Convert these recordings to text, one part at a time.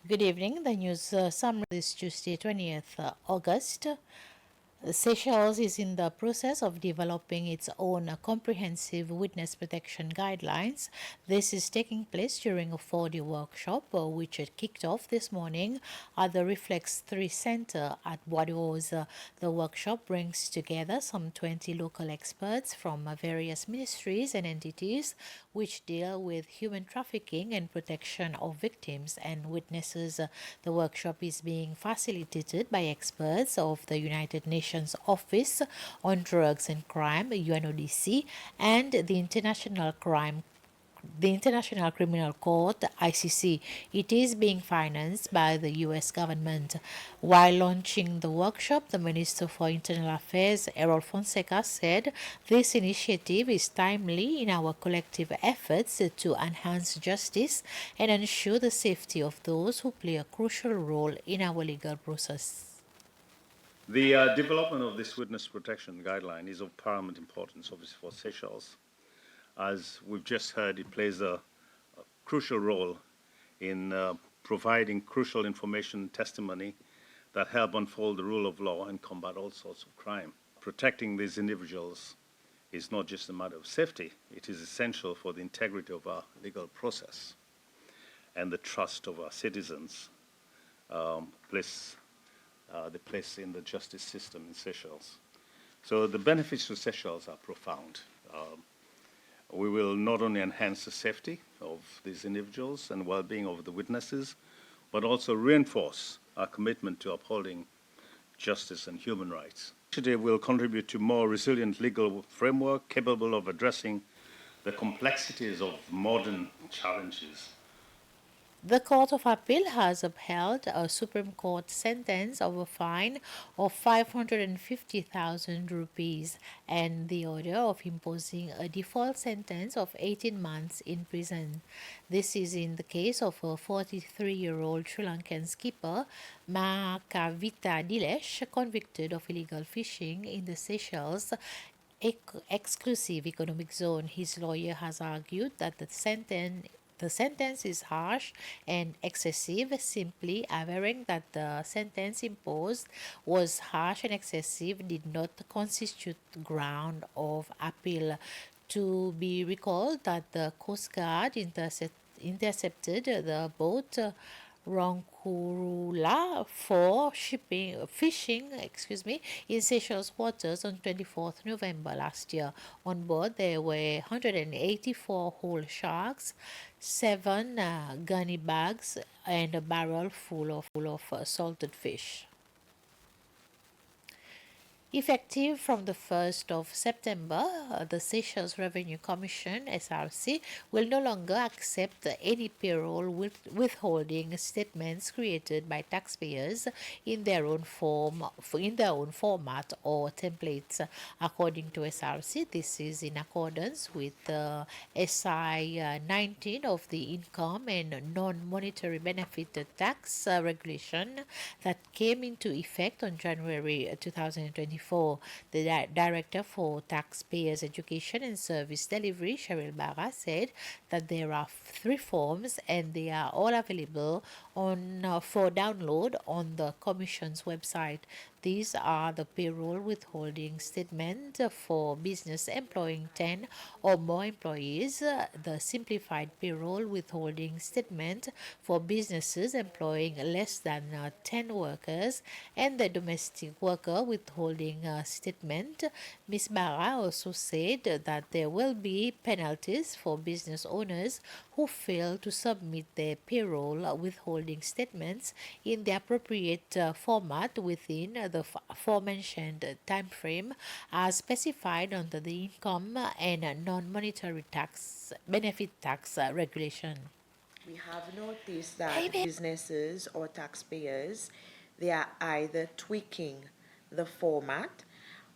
Good evening. The news summary is Tuesday, 20th August. Seychelles is in the process of developing its own comprehensive witness protection guidelines. This is taking place during a 4-day workshop, which had kicked off this morning at the Reflex 3 Center at Bois. The workshop brings together some 20 local experts from various ministries and entities which deal with human trafficking and protection of victims and witnesses. The workshop is being facilitated by experts of the United Nations Office on Drugs and Crime, UNODC, and the International Criminal Court, ICC. It is being financed by the U.S. government. While launching the workshop, the Minister for Internal Affairs, Errol Fonseca, said this initiative is timely in our collective efforts to enhance justice and ensure the safety of those who play a crucial role in our legal process. The development of this witness protection guideline is of paramount importance, obviously, for Seychelles. As we've just heard, it plays a crucial role in providing crucial information and testimony that help unfold the rule of law and combat all sorts of crime. Protecting these individuals is not just a matter of safety, it is essential for the integrity of our legal process and the trust of our citizens the place in the justice system in Seychelles. So the benefits to Seychelles are profound. We will not only enhance the safety of these individuals and well-being of the witnesses, but also reinforce our commitment to upholding justice and human rights. Today will contribute to more resilient legal framework capable of addressing the complexities of modern challenges. The Court of Appeal has upheld a Supreme Court sentence of a fine of 550,000 rupees and the order of imposing a default sentence of 18 months in prison. This is in the case of a 43-year-old Sri Lankan skipper, Mahakavita Dilesh, convicted of illegal fishing in the Seychelles exclusive economic zone. His lawyer has argued that the sentence is harsh and excessive, simply averring that the sentence imposed was harsh and excessive did not constitute ground of appeal. To be recalled that the Coast Guard intercepted the boat Ronkurula for fishing in Seychelles waters on 24th November last year. On board there were 184 whole sharks, 7 gunny bags, and a barrel full of salted fish. Effective from the 1st of September, the Seychelles Revenue Commission, SRC, will no longer accept any payroll withholding statements created by taxpayers in their own format or templates. According to SRC, this is in accordance with SI 19 of the Income and Non-Monetary Benefit Tax Regulation that came into effect on January 2024. The Director for Taxpayers Education and Service Delivery, Cheryl Barra, said that there are 3 forms and they are all available for download on the Commission's website. These are the payroll withholding statement for business employing 10 or more employees, the simplified payroll withholding statement for businesses employing less than 10 workers, and the domestic worker withholding statement. Ms. Barra also said that there will be penalties for business owners who fail to submit their payroll withholding statements in the appropriate format within the aforementioned time frame as specified under the Income and Non-Monetary Benefit Tax Regulation. We have noticed that businesses or taxpayers, they are either tweaking the format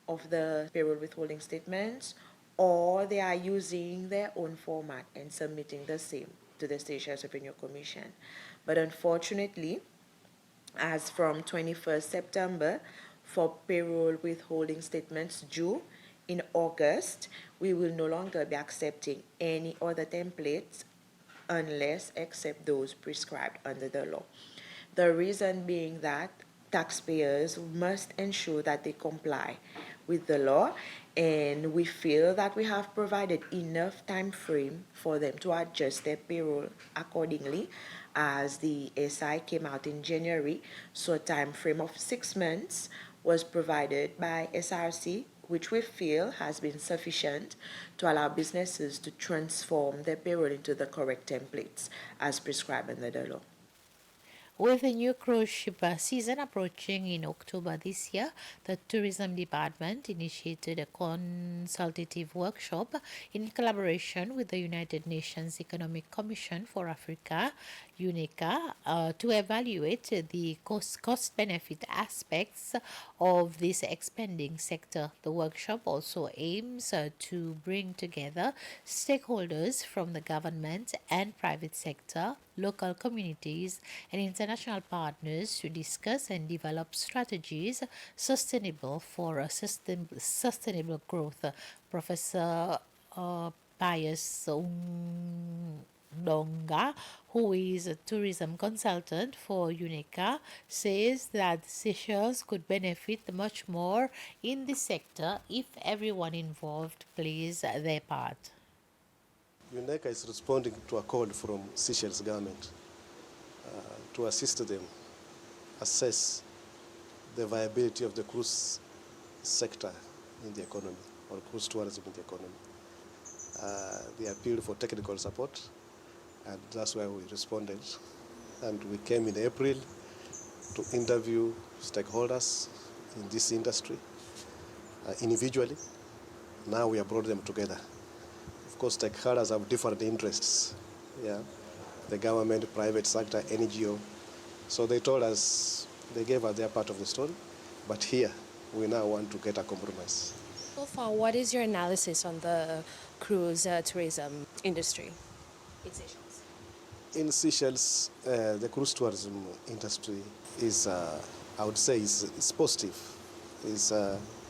of the payroll withholding statements, or they are using their own format and submitting the same to the Seychelles Revenue Commission. But unfortunately, as from 21st September, for payroll withholding statements due in August, we will no longer be accepting any other templates unless except those prescribed under the law. The reason being that taxpayers must ensure that they comply with the law, and we feel that we have provided enough time frame for them to adjust their payroll accordingly, as the SI came out in January. So a time frame of 6 months was provided by SRC, which we feel has been sufficient to allow businesses to transform their payroll into the correct templates as prescribed under the law. With the new cruise ship season approaching in October this year, the Tourism Department initiated a consultative workshop in collaboration with the United Nations Economic Commission for Africa, UNECA, to evaluate the cost-benefit aspects of this expanding sector. The workshop also aims to bring together stakeholders from the government and private sector, local communities, and international partners to discuss and develop strategies sustainable for a sustainable growth. Professor Pius Donga, who is a tourism consultant for UNECA, says that Seychelles could benefit much more in this sector if everyone involved plays their part. UNECA is responding to a call from Seychelles government to assist them assess the viability of the cruise sector in the economy, or cruise tourism in the economy. They appealed for technical support, and that's why we responded. And we came in April to interview stakeholders in this industry individually. Now we have brought them together. Of course, stakeholders have different interests. Yeah, the government, private sector, NGO. So they told us, they gave us their part of the story, but here we now want to get a compromise. So far, what is your analysis on the cruise tourism industry in Seychelles? In Seychelles, the cruise tourism industry is, I would say, is positive. It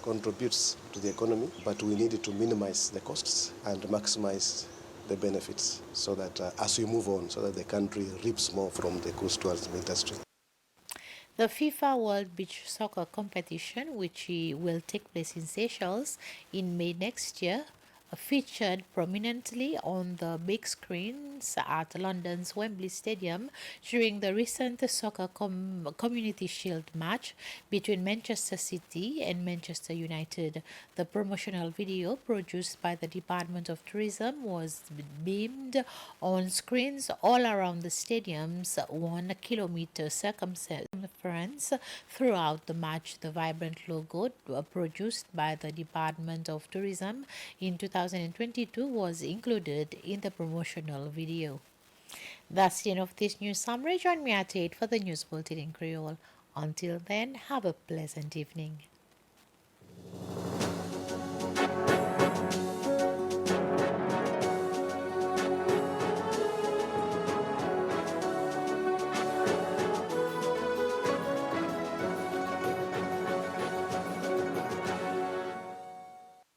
contributes to the economy, but we need to minimize the costs and maximize the benefits so that as we move on, so that the country reaps more from the cruise tourism industry. The FIFA World Beach Soccer Competition, which will take place in Seychelles in May next year, featured prominently on the big screens at London's Wembley Stadium during the recent Soccer Community Shield match between Manchester City and Manchester United. The promotional video produced by the Department of Tourism was beamed on screens all around the stadium's 1 kilometer circumference throughout the match. The vibrant logo produced by the Department of Tourism in 2022 was included in the promotional video. That's the end of this news summary. Join me at 8 for the news bulletin in Creole. Until then, have a pleasant evening.